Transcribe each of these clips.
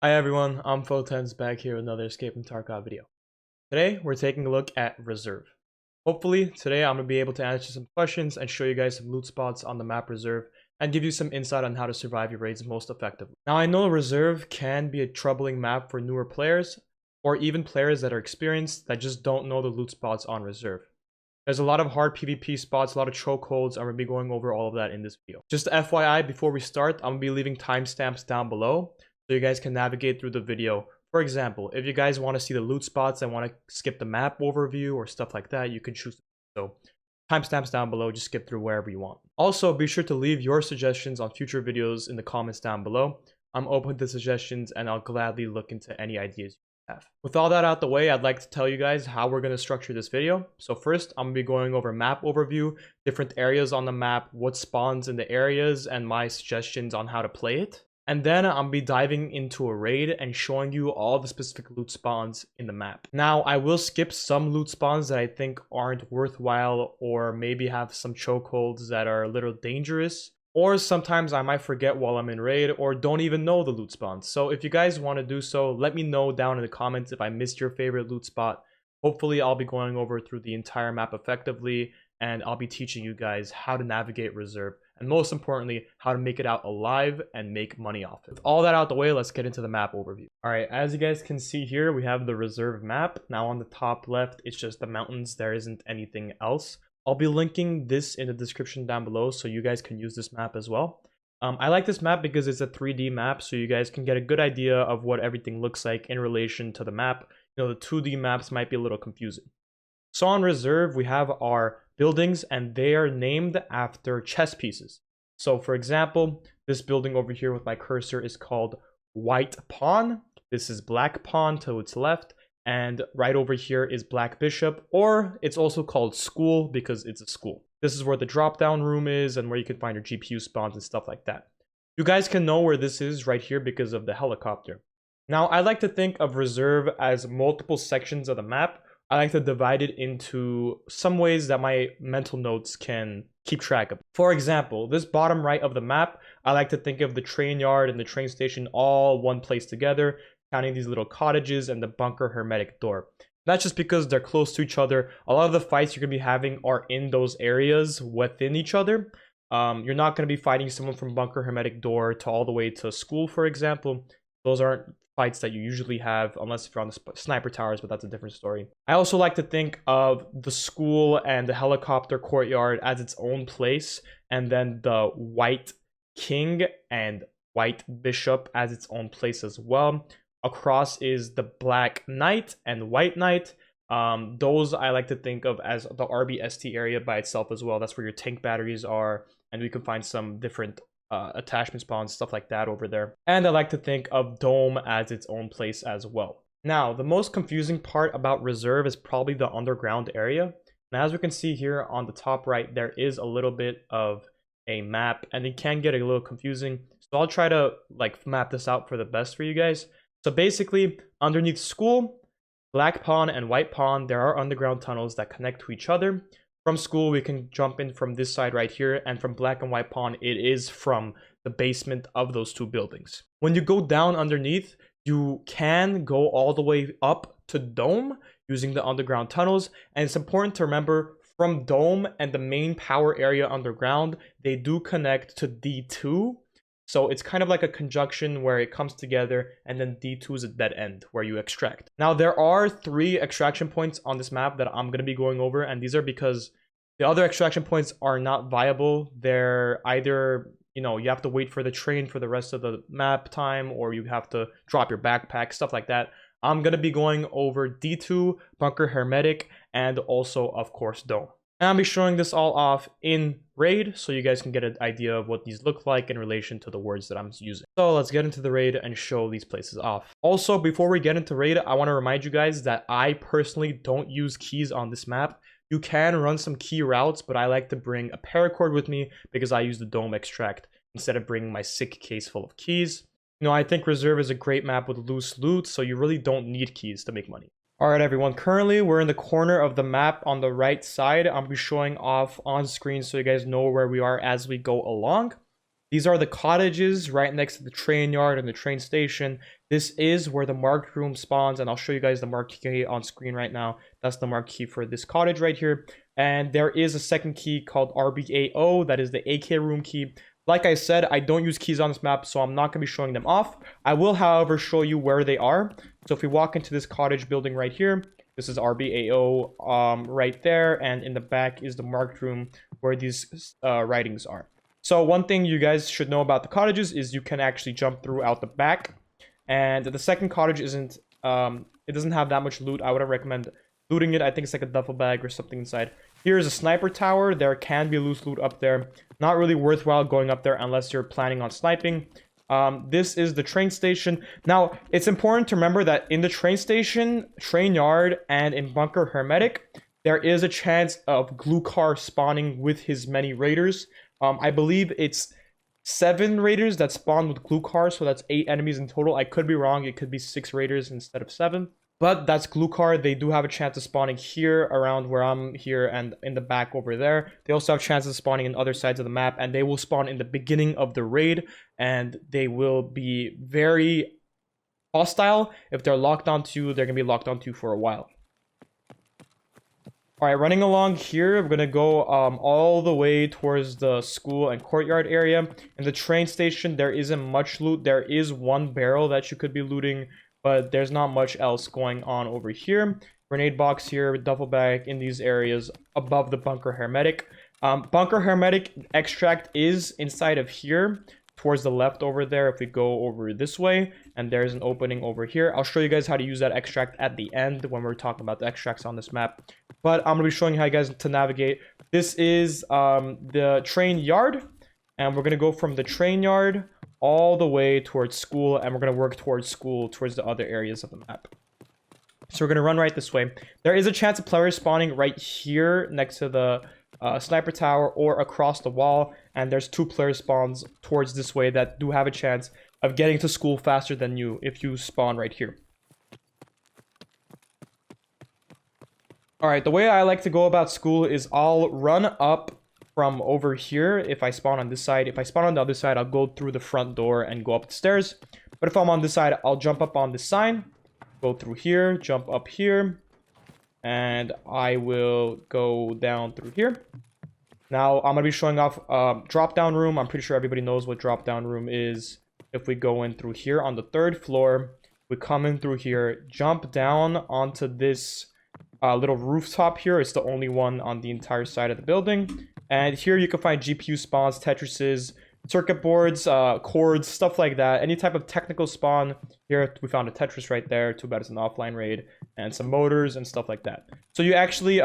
Hi everyone, I'm TridentZ back here with another Escape From Tarkov video. Today, we're taking a look at Reserve. Hopefully, today I'm going to be able to answer some questions and show you guys some loot spots on the map Reserve and give you some insight on how to survive your raids most effectively. Now, I know Reserve can be a troubling map for newer players, or even players that are experienced that just don't know the loot spots on Reserve. There's a lot of hard PvP spots, a lot of chokeholds, and we're going to be going over all of that in this video. Just FYI, before we start, I'm going to be leaving timestamps down below so you guys can navigate through the video. For example, if you guys want to see the loot spots and want to skip the map overview or stuff like that, you can choose. So timestamps down below, just skip through wherever you want. Also, be sure to leave your suggestions on future videos in the comments down below. I'm open to suggestions and I'll gladly look into any ideas you have. With all that out the way, I'd like to tell you guys how we're going to structure this video. So first, I'm going to be going over map overview, different areas on the map, what spawns in the areas, and my suggestions on how to play it. And then I'll be diving into a raid and showing you all the specific loot spawns in the map. Now, I will skip some loot spawns that I think aren't worthwhile or maybe have some chokeholds that are a little dangerous. Or sometimes I might forget while I'm in raid or don't even know the loot spawns. So if you guys want to do so, let me know down in the comments if I missed your favorite loot spot. Hopefully I'll be going over through the entire map effectively and I'll be teaching you guys how to navigate Reserve. And most importantly, how to make it out alive and make money off it. With all that out the way, let's get into the map overview. Alright, as you guys can see here, we have the Reserve map. Now on the top left, it's just the mountains. There isn't anything else. I'll be linking this in the description down below so you guys can use this map as well. I like this map because it's a 3D map, so you guys can get a good idea of what everything looks like in relation to the map. You know, the 2D maps might be a little confusing. So on Reserve, we have our buildings and they are named after chess pieces. So for example, this building over here with my cursor is called White Pawn. This is Black Pawn to its left. And right over here is Black Bishop, or it's also called School because it's a school. This is where the drop down room is and where you can find your GPU spawns and stuff like that. You guys can know where this is right here because of the helicopter. Now, I like to think of Reserve as multiple sections of the map. I like to divide it into some ways that my mental notes can keep track of. For example, this bottom right of the map, I like to think of the train yard and the train station all one place together, counting these little cottages and the bunker hermetic door. That's just because they're close to each other. A lot of the fights you're going to be having are in those areas within each other. You're not going to be fighting someone from bunker hermetic door to all the way to school, for example. Those aren't fights that you usually have unless if you're on the sniper towers, but that's a different story. I also like to think of the school and the helicopter courtyard as its own place, and then the white king and white bishop as its own place as well. Across is the black knight and white knight. Those I like to think of as the RBST area by itself as well. That's where your tank batteries are, and we can find some different attachment spawns, stuff like that over there. And I like to think of Dome as its own place as well. Now, the most confusing part about Reserve is probably the underground area. Now, as we can see here on the top right, there is a little bit of a map, and it can get a little confusing. So I'll try to like map this out for the best for you guys. So basically, underneath School, Black Pawn and White Pawn, there are underground tunnels that connect to each other. From School, we can jump in from this side right here, and from Black and White Pawn, it is from the basement of those two buildings. When you go down underneath, you can go all the way up to Dome using the underground tunnels, and it's important to remember from Dome and the main power area underground, they do connect to D2. So it's kind of like a conjunction where it comes together, and then D2 is a dead end where you extract. Now, there are 3 extraction points on this map that I'm going to be going over, and these are because the other extraction points are not viable. They're either, you know, you have to wait for the train for the rest of the map time, or you have to drop your backpack, stuff like that. I'm going to be going over D2, Bunker Hermetic, and also, of course, Dome. And I'll be showing this all off in raid so you guys can get an idea of what these look like in relation to the words that I'm using. So let's get into the raid and show these places off. Also, before we get into raid, I want to remind you guys that I personally don't use keys on this map. You can run some key routes, but I like to bring a paracord with me because I use the Dome extract instead of bringing my sick case full of keys. You know, I think Reserve is a great map with loose loot, so you really don't need keys to make money. Alright everyone, currently we're in the corner of the map on the right side. I'll be showing off on screen so you guys know where we are as we go along. These are the cottages right next to the train yard and the train station. This is where the marked room spawns, and I'll show you guys the marked key on screen right now. That's the marked key for this cottage right here. And there is a second key called RBAO, that is the AK room key. Like I said, I don't use keys on this map, so I'm not going to be showing them off. I will, however, show you where they are. So if we walk into this cottage building right here, this is RBAO right there, and in the back is the marked room where these writings are. So one thing you guys should know about the cottages is you can actually jump through out the back. And the second cottage isn't, it doesn't have that much loot. I wouldn't recommend looting it. I think it's like a duffel bag or something inside. Here's a sniper tower. There can be loose loot up there. Not really worthwhile going up there unless you're planning on sniping. This is the train station. Now, it's important to remember that in the train station, train yard, and in bunker Hermetic, there is a chance of Glukar spawning with his many raiders. I believe it's 7 raiders that spawn with Glukar, so that's 8 enemies in total. I could be wrong. It could be 6 raiders instead of 7. But that's Glukar. They do have a chance of spawning here around where I'm here and in the back over there. They also have chances of spawning in other sides of the map, and they will spawn in the beginning of the raid, and they will be very hostile. If they're locked onto you, they're going to be locked onto you for a while. All right, running along here, we're going to go all the way towards the school and courtyard area. In the train station, there isn't much loot. There is 1 barrel that you could be looting, but there's not much else going on over here. Grenade box here, duffel bag in these areas above the bunker Hermetic. Bunker Hermetic extract is inside of here towards the left over there. If we go over this way, and there's an opening over here. I'll show you guys how to use that extract at the end when we're talking about the extracts on this map. But I'm going to be showing you how you guys to navigate. This is the train yard, and we're going to go from the train yard all the way towards school, and we're going to work towards school, towards the other areas of the map. So we're going to run right this way. There is a chance of players spawning right here next to the sniper tower or across the wall, and there's 2 player spawns towards this way that do have a chance of getting to school faster than you if you spawn right here. Alright, the way I like to go about school is I'll run up from over here if I spawn on this side. If I spawn on the other side, I'll go through the front door and go up the stairs. But if I'm on this side, I'll jump up on this sign, go through here, jump up here, and I will go down through here. Now, I'm going to be showing off drop-down room. I'm pretty sure everybody knows what drop-down room is. If we go in through here on the 3rd floor, we come in through here, jump down onto this little rooftop here. It's the only one on the entire side of the building. And here you can find GPU spawns, Tetrises, circuit boards, cords, stuff like that. Any type of technical spawn. Here we found a Tetris right there. Too bad it's an offline raid. And some motors and stuff like that. So you actually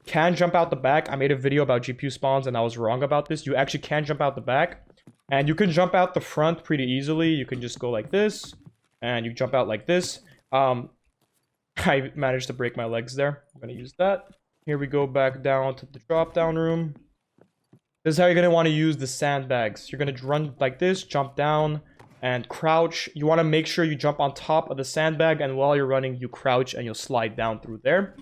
can jump out the back. I made a video about GPU spawns and I was wrong about this. You actually can jump out the back. And you can jump out the front pretty easily. You can just go like this. And you jump out like this. I managed to break my legs there. I'm going to use that. Here we go back down to the drop down room. This is how you're going to want to use the sandbags. You're going to run like this, jump down, and crouch. You want to make sure you jump on top of the sandbag, and while you're running, you crouch and you'll slide down through there.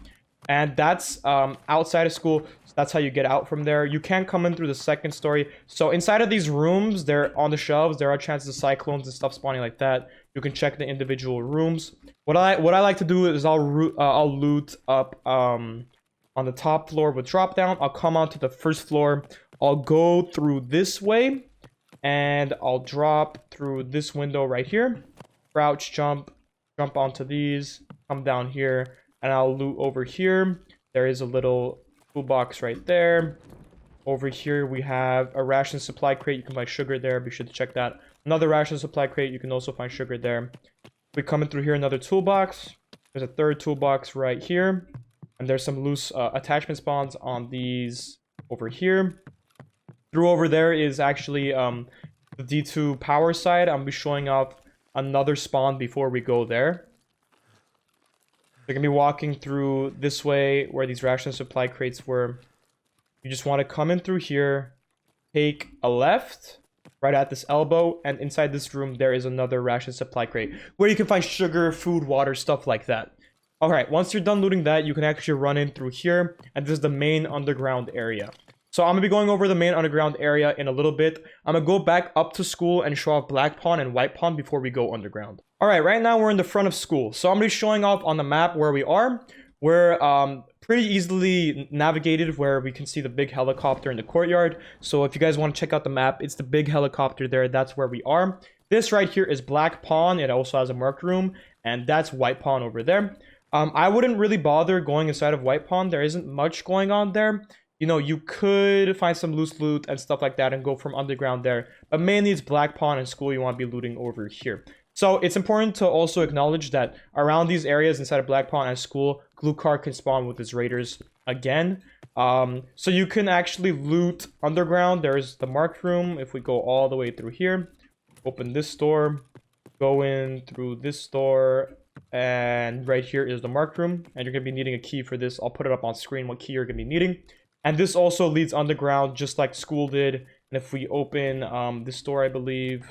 And that's outside of school. So that's how you get out from there. You can come in through the 2nd story. So inside of these rooms, they're on the shelves. There are chances of cyclones and stuff spawning like that. You can check the individual rooms. What I like to do is I'll loot up on the top floor with drop down. I'll come onto the 1st floor. I'll go through this way, and I'll drop through this window right here. Crouch, jump onto these, come down here, and I'll loot over here. There is a little toolbox right there. Over here, we have a ration supply crate. You can find sugar there. Be sure to check that. Another ration supply crate. You can also find sugar there. We come in through here, another toolbox. There's a 3rd toolbox right here. And there's some loose attachment spawns on these over here. Through over there is actually the D2 power side. I'm going to be showing off another spawn before we go there. You're going to be walking through this way where these ration supply crates were. You just want to come in through here, take a left, right at this elbow, and inside this room there is another ration supply crate where you can find sugar, food, water, stuff like that. Alright, once you're done looting that, you can actually run in through here, and this is the main underground area. So I'm going to be going over the main underground area in a little bit. I'm going to go back up to school and show off Black Pawn and White Pawn before we go underground. All right, right now we're in the front of school. So I'm gonna be showing off on the map where we are. We're pretty easily navigated where we can see the big helicopter in the courtyard. So if you guys want to check out the map, it's the big helicopter there. That's where we are. This right here is Black Pawn. It also has a marked room, and that's White Pawn over there. I wouldn't really bother going inside of White Pawn. There isn't much going on there. You know, you could find some loose loot and stuff like that and go from underground there. But mainly it's Black Pawn and school you want to be looting over here. So it's important to also acknowledge that around these areas inside of Black Pawn and school, Glucar can spawn with his raiders again. So you can actually loot underground. There's the marked room. If we go all the way through here, open this door, go in through this door, and right here is the marked room. And you're going to be needing a key for this. I'll put it up on screen what key you're going to be needing. And this also leads underground just like school did. And if we open this door, I believe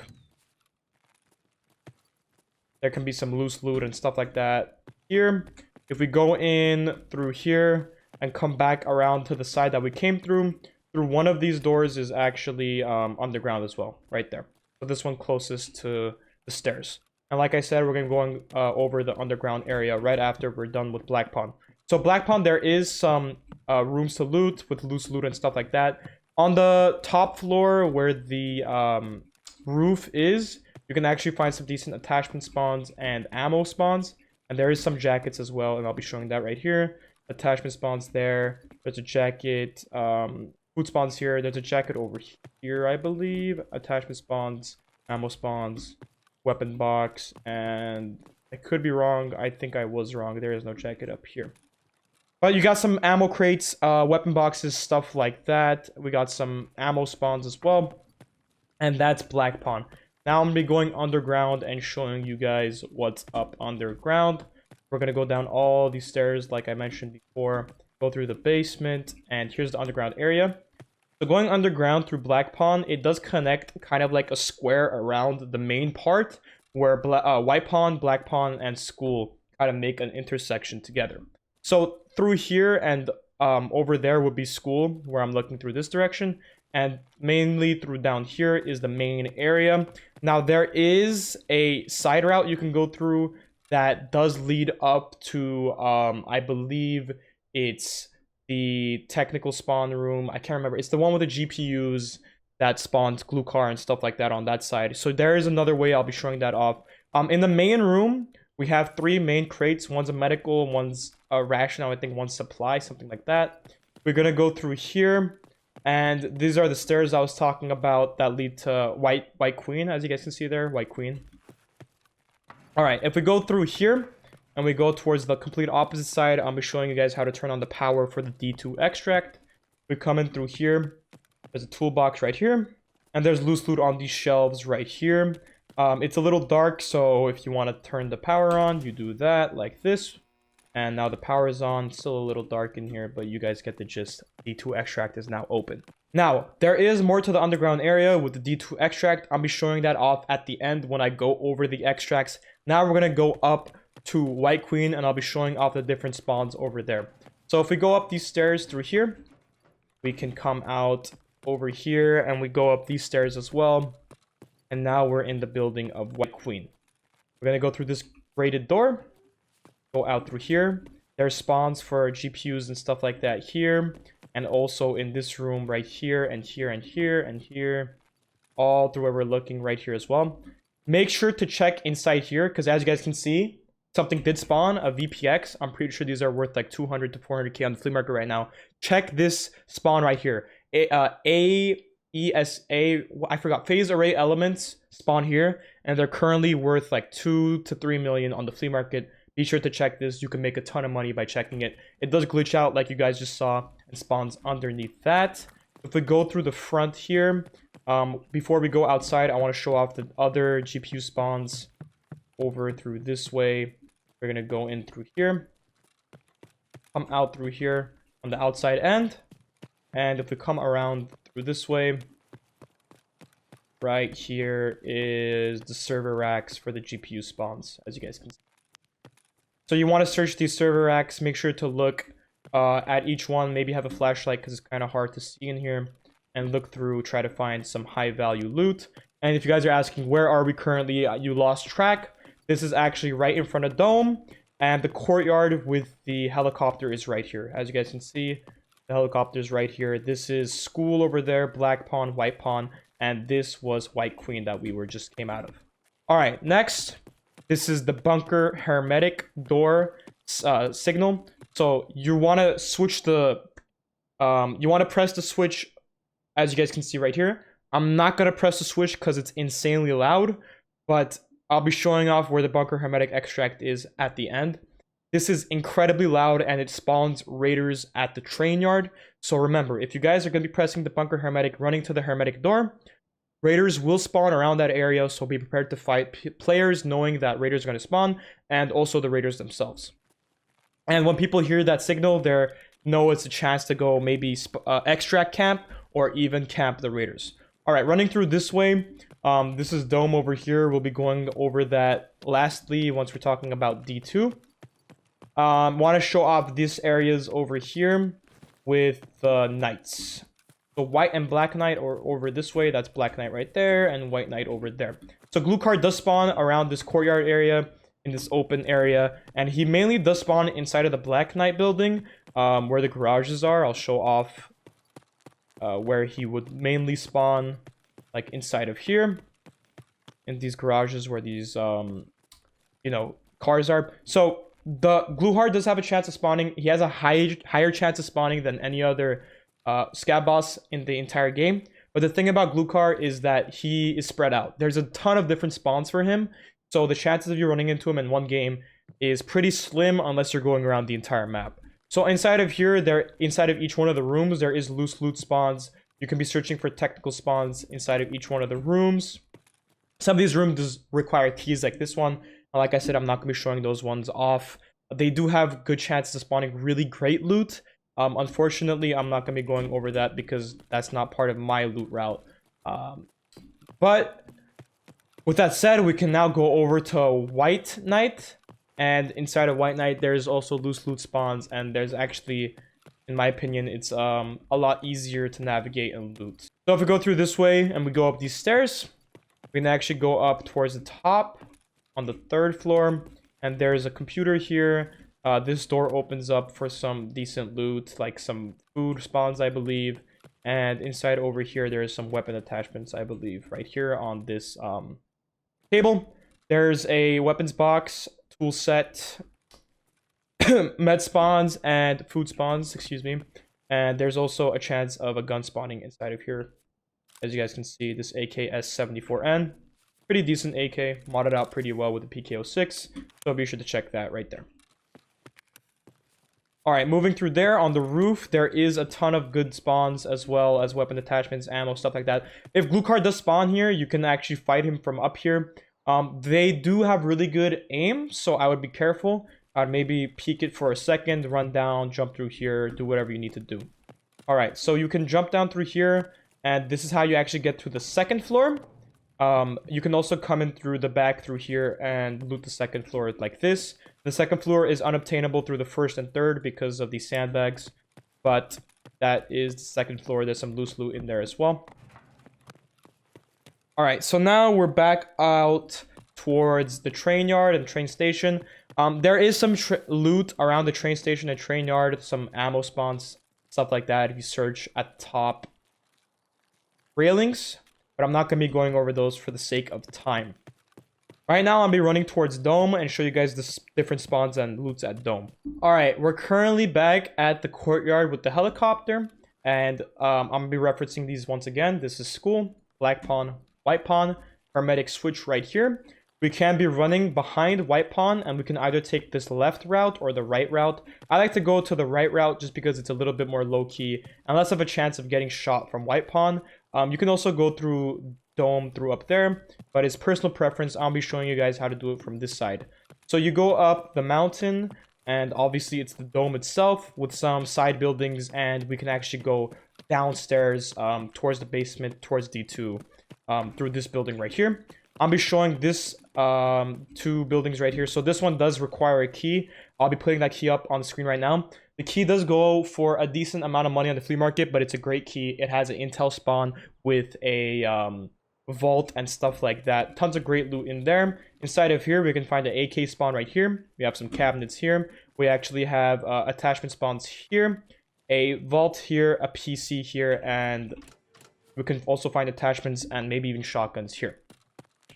there can be some loose loot and stuff like that here. If we go in through here and come back around to the side that we came through one of these doors is actually underground as well, right there. So this one closest to the stairs. And like I said, we're going over the underground area right after we're done with Black Pawn. So Black Pawn, there is some rooms to loot with loose loot and stuff like that. On the top floor where the roof is, you can actually find some decent attachment spawns and ammo spawns. And there is some jackets as well, and I'll be showing that right here. Attachment spawns there. There's a jacket. Food spawns here. There's a jacket over here, I believe. Attachment spawns, ammo spawns, weapon box, and I could be wrong. I think I was wrong. There is no jacket up here. But you got some ammo crates, weapon boxes, stuff like that. We got some ammo spawns as well. And that's Black Pawn. Now I'm going to be going underground and showing you guys what's up underground. We're going to go down all these stairs like I mentioned before. Go through the basement, and here's the underground area. So going underground through Black Pawn, it does connect kind of like a square around the main part where White Pawn, Black Pawn, and school kind of make an intersection together. So through here and over there would be school, where I'm looking through this direction. And mainly through down here is the main area. Now there is a side route you can go through that does lead up to, I believe it's the technical spawn room. I can't remember. It's the one with the GPUs that spawns Glucar and stuff like that on that side. So there is another way. I'll be showing that off. In the main room, we have 3 main crates. One's a medical, one's a ration, I think one's supply, something like that. We're going to go through here. And these are the stairs I was talking about that lead to White Queen, as you guys can see there, White Queen. All right, if we go through here and we go towards the complete opposite side, I'll be showing you guys how to turn on the power for the D2 extract. We come in through here. There's a toolbox right here, and there's loose loot on these shelves right here. It's a little dark, so if you want to turn the power on, you do that like this. And now the power is on. Still a little dark in here, but you guys get the gist. D2 extract is now open. Now, there is more to the underground area with the D2 extract. I'll be showing that off at the end when I go over the extracts. Now we're going to go up to White Queen, and I'll be showing off the different spawns over there. So if we go up these stairs through here, we can come out over here, and we go up these stairs as well. And now we're in the building of White Queen. We're going to go through this braided door. Go out through here. There's spawns for GPUs and stuff like that here, and also in this room right here and here and here and here, all through where we're looking right here as well. Make sure to check inside here, because as you guys can see, something did spawn, a VPX. I'm pretty sure these are worth like 200 to 400k on the flea market right now. Check this spawn right here. AESA, I forgot, phase array elements spawn here, and they're currently worth like 2 to 3 million on the flea market. Be sure to check this. You can make a ton of money by checking it. It does glitch out like you guys just saw and spawns underneath that. If we go through the front here, before we go outside, I want to show off the other GPU spawns over through this way. We're going to go in through here. Come out through here on the outside end. And if we come around through this way, right here is the server racks for the GPU spawns, as you guys can see. So you want to search these server racks. Make sure to look at each one. Maybe have a flashlight because it's kind of hard to see in here. And look through, try to find some high value loot. And if you guys are asking, where are we currently? You lost track. This is actually right in front of Dome, and the courtyard with the helicopter is right here. As you guys can see, the helicopter is right here. This is school over there, black pawn, white pawn, and this was white queen that we were just came out of. All right, next, this is the bunker hermetic door signal. So you want to switch the, you want to press the switch, as you guys can see right here. I'm not going to press the switch because it's insanely loud, but I'll be showing off where the bunker hermetic extract is at the end. This is incredibly loud and it spawns raiders at the train yard. So remember, if you guys are going to be pressing the bunker hermetic, running to the hermetic door, raiders will spawn around that area. So be prepared to fight players knowing that raiders are going to spawn, and also the raiders themselves. And when people hear that signal, they know it's a chance to go maybe extract camp or even camp the raiders. All right, running through this way. This is Dome over here. We'll be going over that lastly once we're talking about D2. Want to show off these areas over here with the knights. So white and black knight or over this way. That's black knight right there, and white knight over there. So glue card does spawn around this courtyard area, in this open area, and he mainly does spawn inside of the black knight building, where the garages are. I'll show off where he would mainly spawn, like inside of here, in these garages where these you know, cars are. So the Gluehard does have a chance of spawning. He has a higher chance of spawning than any other Scav boss in the entire game. But the thing about Gluehard is that he is spread out. There's a ton of different spawns for him. So the chances of you running into him in one game is pretty slim unless you're going around the entire map. So inside of here, inside of each one of the rooms, there is loose loot spawns. You can be searching for technical spawns inside of each one of the rooms. Some of these rooms require keys like this one. Like I said, I'm not going to be showing those ones off. They do have good chances of spawning really great loot. Unfortunately, I'm not going to be going over that because that's not part of my loot route. But with that said, we can now go over to White Knight. And inside of White Knight, there's also loose loot spawns. And there's actually, in my opinion, it's a lot easier to navigate and loot. So if we go through this way and we go up these stairs, we can actually go up towards the top on the 3rd floor. And there's a computer here. This door opens up for some decent loot, like some food spawns, I believe. And inside over here, there is some weapon attachments, I believe, right here on this table. There's a weapons box, tool set, med spawns, and food spawns, excuse me. And there's also a chance of a gun spawning inside of here. As you guys can see, this AKS-74N. Pretty decent AK, modded out pretty well with the PK06. So be sure to check that right there. Alright, moving through there, on the roof, there is a ton of good spawns as well as weapon attachments, ammo, stuff like that. If Gluehard does spawn here, you can actually fight him from up here. They do have really good aim, so I would be careful. I'd maybe peek it for a second, run down, jump through here, do whatever you need to do. Alright, so you can jump down through here, and this is how you actually get to the 2nd floor. You can also come in through the back through here and loot the 2nd floor like this. The 2nd floor is unobtainable through the 1st and 3rd because of these sandbags, but that is the 2nd floor. There's some loose loot in there as well. All right, so now we're back out towards the train yard and train station. There is some loot around the train station and train yard, some ammo spawns, stuff like that if you search at the top railings. But I'm not going to be going over those for the sake of time. Right now, I'll be running towards Dome and show you guys the different spawns and loots at Dome. Alright, we're currently back at the courtyard with the helicopter. And I'm going to be referencing these once again. This is school, black pawn, white pawn, hermetic switch right here. We can be running behind white pawn and we can either take this left route or the right route. I like to go to the right route just because it's a little bit more low-key and less of a chance of getting shot from white pawn. You can also go through Dome through up there, but it's personal preference. I'll be showing you guys how to do it from this side. So you go up the mountain, and obviously it's the Dome itself with some side buildings, and we can actually go downstairs towards the basement, towards D2, through this building right here. I'll be showing this 2 buildings right here. So this one does require a key. I'll be putting that key up on the screen right now. The key does go for a decent amount of money on the flea market, but it's a great key. It has an intel spawn with a vault and stuff like that. Tons of great loot in there. Inside of here, we can find an AK spawn right here. We have some cabinets here. We actually have attachment spawns here, a vault here, a PC here, and we can also find attachments and maybe even shotguns here.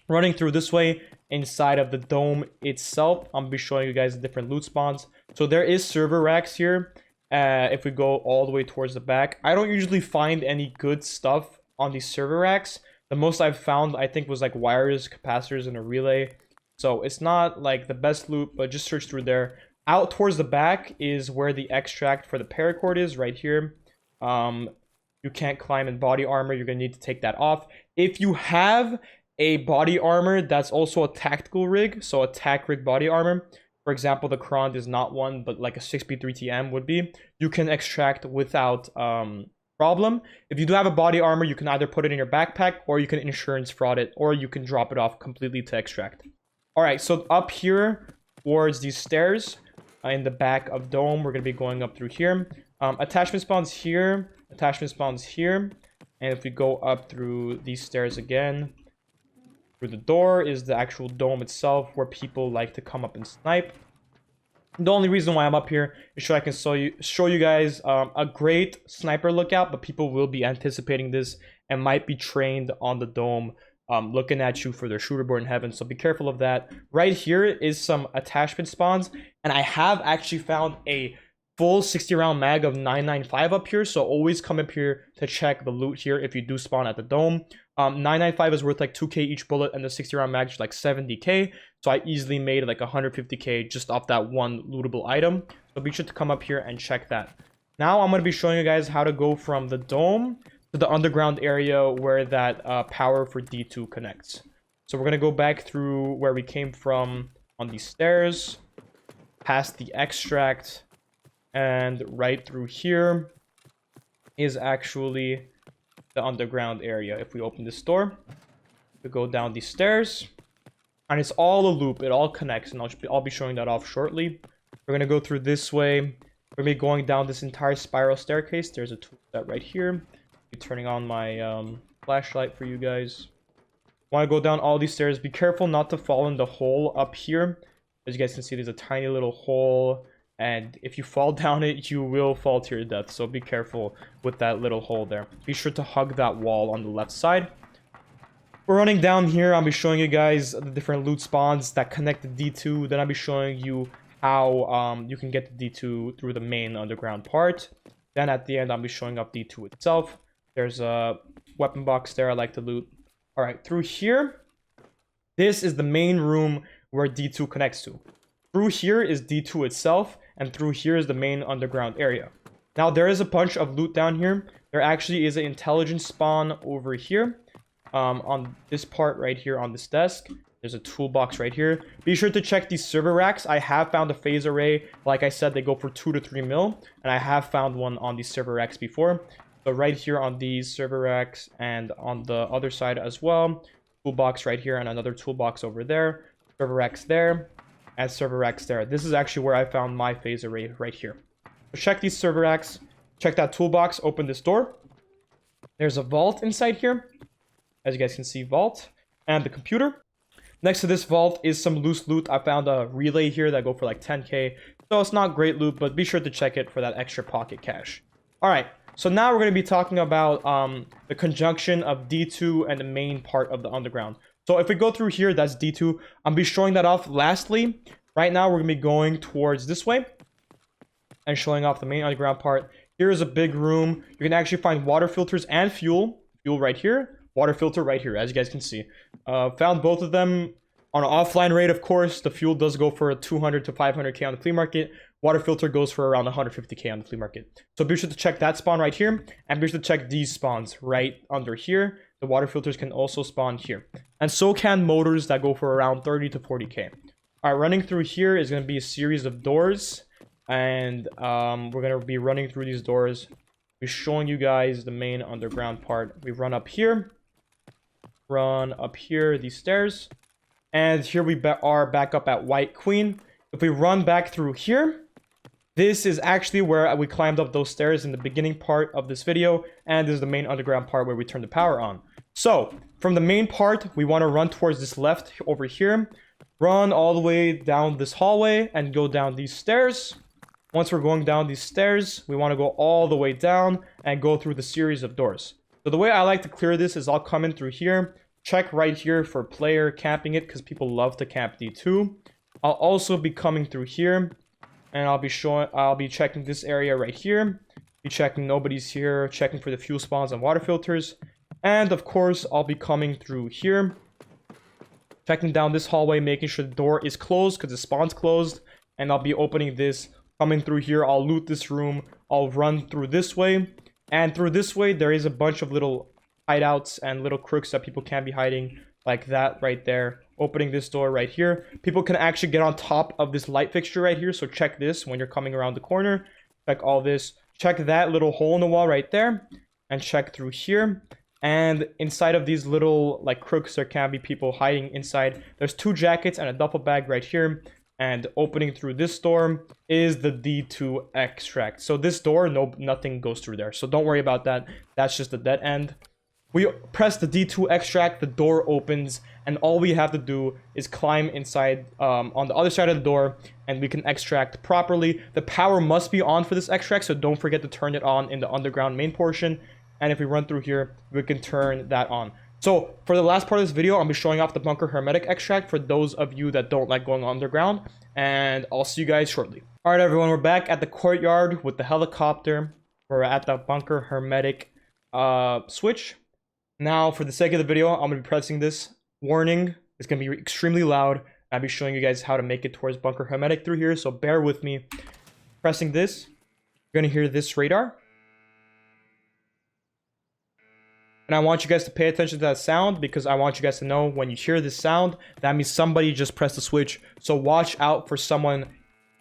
Running through this way, inside of the dome itself, I'm going to be showing you guys the different loot spawns. So there is server racks here. If we go all the way towards the back, I don't usually find any good stuff on these server racks. The most I've found, I think, was like wires, capacitors, and a relay. So it's not like the best loot, but just search through there. Out towards the back is where the extract for the paracord is, right here. You can't climb in body armor. You're going to need to take that off. If you have a body armor that's also a tactical rig, so a tac rig body armor, for example, the Krond is not one, but like a 6B3TM would be, you can extract without problem. If you do have a body armor, you can either put it in your backpack, or you can insurance fraud it, or you can drop it off completely to extract. All right, so up here towards these stairs in the back of dome, we're going to be going up through here. Attachment spawns here, attachment spawns here, and if we go up through these stairs again, through the door is the actual dome itself, where people like to come up and snipe. The only reason why I'm up here is so I can show you guys a great sniper lookout, but people will be anticipating this and might be trained on the dome, looking at you for their shooter board in heaven. So be careful of that. Right here is some attachment spawns, and I have actually found a full 60 round mag of 995 up here, so always come up here to check the loot here if you do spawn at the dome. 995 is worth like 2k each bullet, and the 60 round mag is like 70k, so I easily made like 150k just off that one lootable item. So be sure to come up here and check that. Now I'm going to be showing you guys how to go from the dome to the underground area where that power for D2 connects. So we're going to go back through where we came from on these stairs, past the extract, and right through here is actually the underground area. If we open this door, we go down these stairs, and it's all a loop. It all connects, and I'll be showing that off shortly. We're going to go through this way. We're going to be going down this entire spiral staircase. There's a tool set right here. I'll be turning on my flashlight for you guys. Want to go down all these stairs. Be careful not to fall in the hole up here. As you guys can see, there's a tiny little hole, and if you fall down it, you will fall to your death. So be careful with that little hole there. Be sure to hug that wall on the left side. We're running down here. I'll be showing you guys the different loot spawns that connect to D2. Then I'll be showing you how you can get the D2 through the main underground part. Then at the end, I'll be showing up D2 itself. There's a weapon box there I like to loot. All right, through here, this is the main room where D2 connects to. Through here is D2 itself, and through here is the main underground area. Now, there is a bunch of loot down here. There actually is an intelligence spawn over here. On this part right here on this desk, there's a toolbox right here. Be sure to check these server racks. I have found a phase array. Like I said, they go for 2 to 3 mil, and I have found one on these server racks before. So right here on these server racks, and on the other side as well, toolbox right here, and another toolbox over there, server racks there, and server racks there. This is actually where I found my phase array right here. So check these server racks, check that toolbox, open this door. There's a vault inside here. As you guys can see, vault, and the computer. Next to this vault is some loose loot. I found a relay here that go for like 10k. So it's not great loot, but be sure to check it for that extra pocket cash. All right, so now we're going to be talking about the conjunction of D2 and the main part of the underground. So if we go through here, that's D2. I'll be showing that off lastly. Right now, we're going to be going towards this way and showing off the main underground part. Here is a big room. You can actually find water filters and fuel. Fuel right here. Water filter right here, as you guys can see. Found both of them on an offline rate, of course. The fuel does go for 200 to 500k on the flea market. Water filter goes for around 150k on the flea market. So be sure to check that spawn right here, and be sure to check these spawns right under here. The water filters can also spawn here. And so can motors that go for around 30 to 40k. All right, running through here is going to be a series of doors, and we're going to be running through these doors. We're showing you guys the main underground part. We run up here. Run up here, these stairs, and here we are back up at White Queen. If we run back through here, this is actually where we climbed up those stairs in the beginning part of this video, and this is the main underground part where we turn the power on. So from the main part, we want to run towards this left over here, run all the way down this hallway and go down these stairs. Once we're going down these stairs, we want to go all the way down and go through the series of doors. So the way I like to clear this is I'll come in through here, check right here for player camping it because people love to camp D2. I'll also be coming through here and I'll be checking this area right here, be checking nobody's here, checking for the fuel spawns and water filters. And of course, I'll be coming through here, checking down this hallway, making sure the door is closed because the spawn's closed. And I'll be opening this, coming through here. I'll loot this room. I'll run through this way. And through this way, there is a bunch of little hideouts and little crooks that people can be hiding, like that right there. Opening this door right here. People can actually get on top of this light fixture right here. So check this when you're coming around the corner. Check all this. Check that little hole in the wall right there. And check through here. And inside of these little like crooks, there can be people hiding inside. There's 2 jackets and a duffel bag right here. And opening through this door is the D2 extract. So this door, nothing goes through there. So don't worry about that. That's just the dead end. We press the D2 extract, the door opens, and all we have to do is climb inside on the other side of the door, and we can extract properly. The power must be on for this extract, so don't forget to turn it on in the underground main portion. And if we run through here, we can turn that on. So for the last part of this video, I'll be showing off the bunker hermetic extract for those of you that don't like going underground, and I'll see you guys shortly. All right, everyone, we're back at the courtyard with the helicopter. We're at the bunker hermetic switch. Now, for the sake of the video, I'm going to be pressing this. Warning, it's going to be extremely loud. I'll be showing you guys how to make it towards bunker hermetic through here, so bear with me. Pressing this, you're going to hear this radar. And I want you guys to pay attention to that sound because I want you guys to know when you hear this sound, that means somebody just pressed the switch. So watch out for someone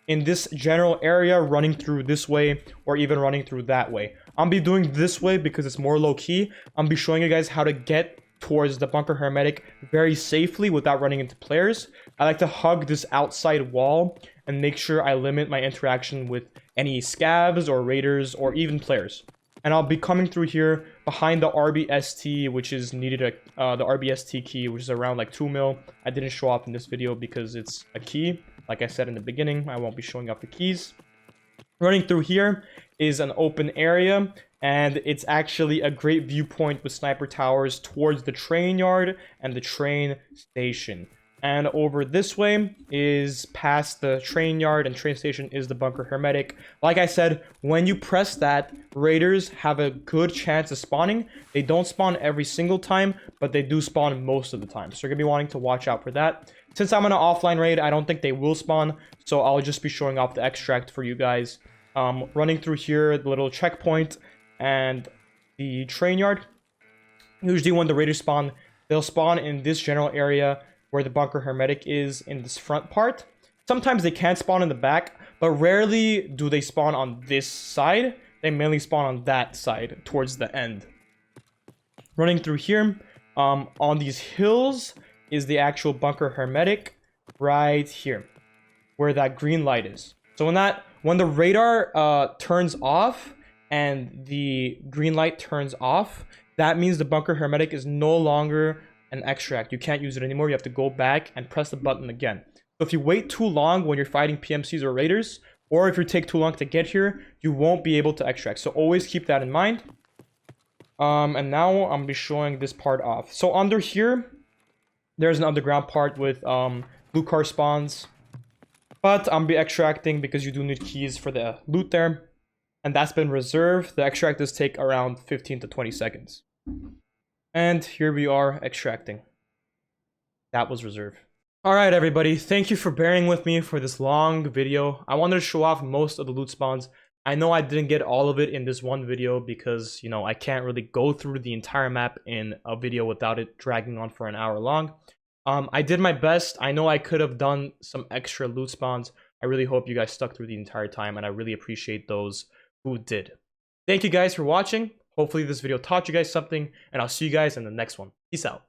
in this general area running through this way or even running through that way. I'll be doing this way because it's more low-key. I'll be showing you guys how to get towards the bunker hermetic very safely without running into players. I like to hug this outside wall and make sure I limit my interaction with any scavs or raiders or even players. And I'll be coming through here behind the RBST, which is needed, the RBST key, which is around like 2 mil. I didn't show off in this video because it's a key. Like I said in the beginning, I won't be showing off the keys. Running through here is an open area, and it's actually a great viewpoint with sniper towers towards the train yard and the train station. And over this way is past the train yard and train station is the bunker hermetic. Like I said, when you press that, raiders have a good chance of spawning. They don't spawn every single time, but they do spawn most of the time. So you're going to be wanting to watch out for that. Since I'm on an offline raid, I don't think they will spawn. So I'll just be showing off the extract for you guys. Running through here, the little checkpoint and the train yard. Usually when the raiders spawn, they'll spawn in this general area where the bunker hermetic is in this front part. Sometimes they can spawn in the back, but rarely do they spawn on this side. They mainly spawn on that side towards the end. Running through here, on these hills is the actual bunker hermetic right here, where that green light is. So when the radar turns off and the green light turns off, that means the bunker hermetic is no longer an extract. You can't use it anymore. You have to go back and press the button again. So if you wait too long when you're fighting PMCs or raiders, or if you take too long to get here, you won't be able to extract. So always keep that in mind. And now I'm gonna be showing this part off. So under here, there's an underground part with blue car spawns. But I'm gonna be extracting because you do need keys for the loot there. And that's been reserved. The extract does take around 15 to 20 seconds. And here we are extracting. That was reserved. Alright everybody, thank you for bearing with me for this long video. I wanted to show off most of the loot spawns. I know I didn't get all of it in this one video because, you know, I can't really go through the entire map in a video without it dragging on for an hour long. I did my best. I know I could have done some extra loot spawns. I really hope you guys stuck through the entire time, and I really appreciate those who did. Thank you guys for watching. Hopefully this video taught you guys something, and I'll see you guys in the next one. Peace out.